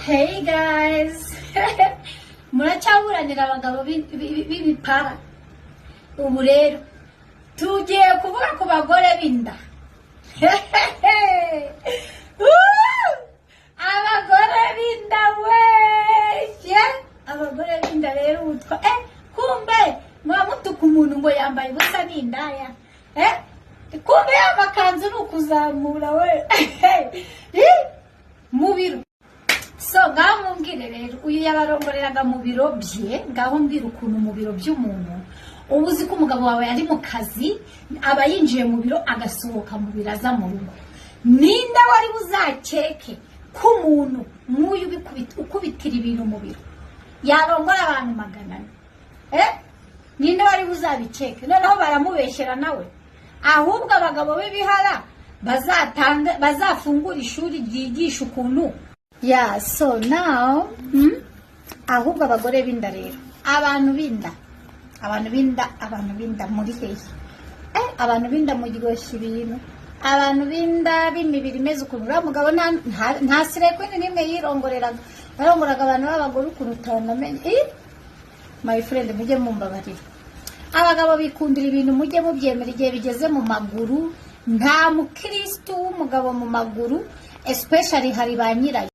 Hey guys, muracyaburanira abagabo b'ibipara. Ubu rero tugiye kuvuga ku bagore b'inda. Abagore b'inda we, abagore b'inda rero utwa kumbe mwamutuka umuntu ngo yambaye ubusa n'indaya. Kumbe amakanzu n'ukuzamura we. Mu biro. So ngaho mbwire rero uyu yabarongoreraga mu biro bye, ngaho mbwira ukuntu mu biro by'umuntu ubuzi ko umugabo wawe ari mu kazi aba yinjiye mu biro agasohoka mu biraza mu rugo. Ninde wari buzakeke ko umuntu nk'uyu ukubitira ibintu mu biro yarongora abantu magana ane? Ninde wari buzabikeke? Noneho baramubeshyera nawe. Ahubwo abagabo b'ibihara bazafungura ishuri ryigisha ukuntu. Yeah, so now ahubwo abagore b'inda rero, abantu binda muri hehe? Abantu binda mu gigoshi ibintu, abantu binda b'imibiri imeze ukuntu. Uriya mugabo nta sirekwe n'imwe yirongoreraga, yarongoraga abantu b'abagore ukuntu utanamenye. My friend, mujye mumbabarira. Abagabo bikundira ibintu mujye mubyemera igihe bigeze mu maguru. Nta mukristo w'umugabo mu maguru, especially hari ba nyirayo.